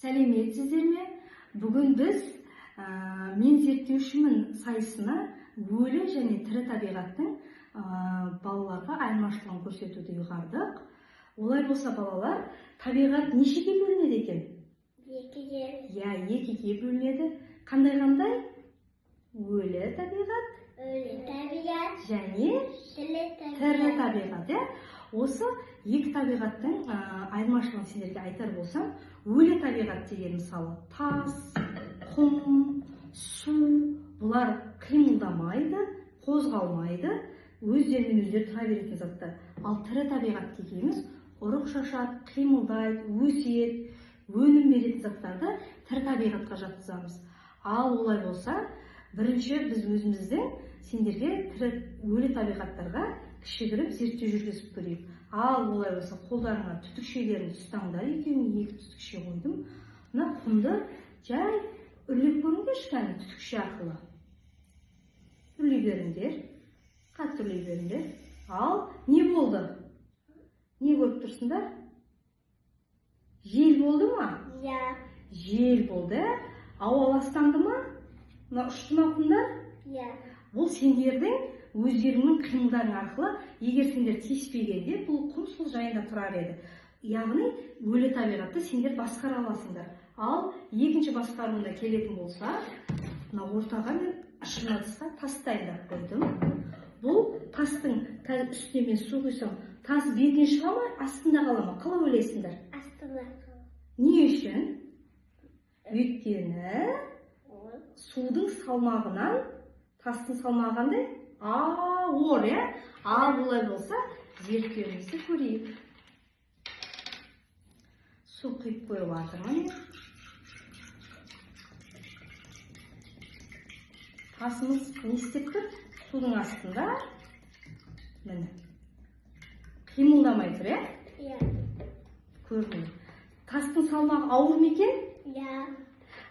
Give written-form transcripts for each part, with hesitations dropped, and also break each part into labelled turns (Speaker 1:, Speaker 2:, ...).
Speaker 1: Сәлеметсіздер ме? Бүгін біз мен зерттеушімін сайысына өлі және тірі табиғаттың балаларға айырмашылығын көрсетуді ұйғардық. Олай болса, балалар, табиғат нешеге бөлінеді екен? Екіге бөлінеді. Қандай? Өлі табиғат, және тірі табиғат. Осы екі табиғаттың айырмашылығын сендерге айтар болсам, өлі табиғат деген мысалы тас, құм, су, бұлар қимылдамайды, қозғалмайды, өздерімен өздері тұра беретін заттар. Ал тірі табиғат дегеніміз ұрық шашады, қимылдайды, өседі, өнім беретін заттарды тірі табиғатқа жатқызамыз. Ал олай болса, бірінші біз өзіміздің сендерге өлі табиғаттарға кішігірім зерттеу жүргізіп көрейік. Ал олай болса, қолдарыңа түтікшелеріңді ұстаңдар. Екеуіне екі түтікше қойдым. Мына құмды жай үрлеп көріңдерші, кәне түтікше арқылы. Үрлей беріңдер, қатты үрлей беріңдер. Ал не болды? Не көріп тұрсыңдар? Жел болды ма? Жел болды. Ауа ластанды ма? Мына ұшты ма құмдар? Бұл сендердің өздеріңнің қимылдарың арқылы, егер сендер тиіспегенде, бұл құм сол жайында тұрар еді. Яғни, өлі табиғатты сендер басқара аласыңдар. Ал екінші басқаруына келетін болса, мына ортаға мен ашына тысқа тас дайындап қойдым. Бұл тастың үстіне мен су құйсам, тас бетіне шыға ма, астында қала ма? Қалай ойлайсыңдар? Астында. Не үшін? Өйткені судың салмағынан, тастың салмағы қандай? Ауыр, ал олай болса, зерттеуімізді көрейік. Су құйып қойып жатырмын. Тасымыз не істеп тұр? Судың астында. Міне. Қимылдамай тұр, көрдім. Тастың салмағы ауыр ма екен?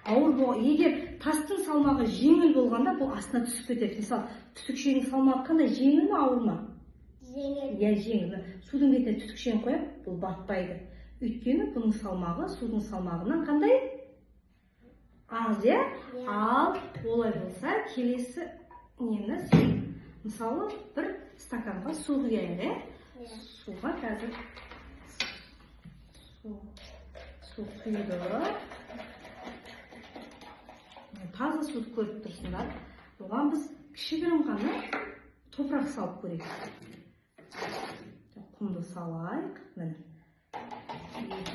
Speaker 1: Ауыр болған. Егер тастың салмағы жеңіл болғанда, бұл астына түсіп кетеді. Мысалы, түтікшенің салмағы қандай? Жеңіл ме, ауыр ма? Жеңіл. Жеңіл. Судың бетіне түтікшені қойып, бұл батпайды. Өйткені бұның салмағы судың салмағынан қандай? Аз, Ал олай болса, келесі нені, мысалы, бір стаканға су құяйық, Суға қазір су құйды. Таза суды көріп тұрсыңдар. Оған біз кішігірім ғана топырақ салып көрейік. Құмды салайық.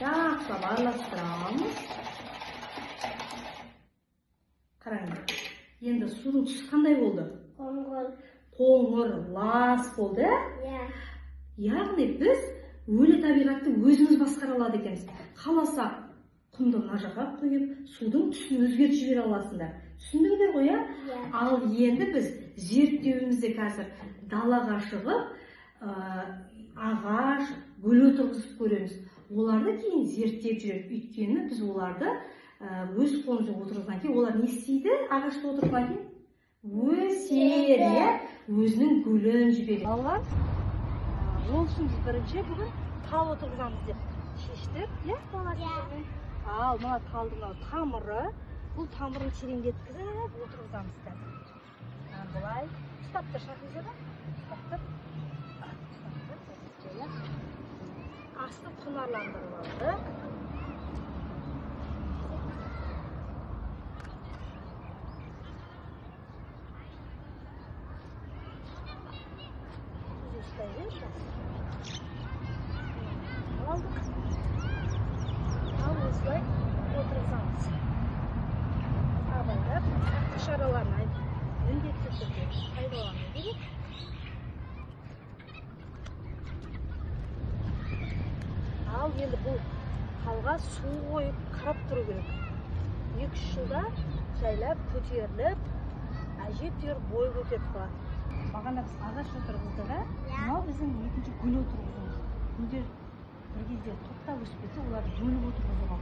Speaker 1: Жақсылап араластырамыз. Қараңдар. Енді судың түсі қандай болды? Қоңыр, лас болды. Яғни біз өлі табиғатты өзіміз басқара алады екенбіз. Қаласа құмды мына жаққа құйып, судың түсін өзгертіп жібере аласыңдар. Түсіндіңдер ғой, Ал енді біз зерттеуімізде қазір далаға шығып, ағаш, гүл отырғызып көреміз. Оларды кейін зерттеп жүреді. Өйткені біз оларды өз қолымызда отырғызған кейін, олар не істейді? Ағашта отырған кейін өседі, өзінің гүлін жібереді. Алған, ол үшін біз бірінші бүгін тал отырғызамыз деп шештік, балалар? Ал мына талдың тамыры, бұл тамырын тереңдеткізіп отырғызамыз қазір. Бұлай ұстап тұр, шақыңыздар ба? Ұстап тұр. Асты құнарландырып алдық. Алдық. Осылай отырғызамыз. Абайлап, шараларына міндетті түрде пайдалану керек. Ал енді бұл талға су қойып қарап тұру керек. 2-3 жылда жайлап көтеріліп, әжептәуір бой көтеріп қалады. Бағана біз ағаш отырғыздық, мынау біздің екінші гүл отырғызуымыз. Гүлдер бір кезде тоқтап өспесе, оларды бөліп отырғызуға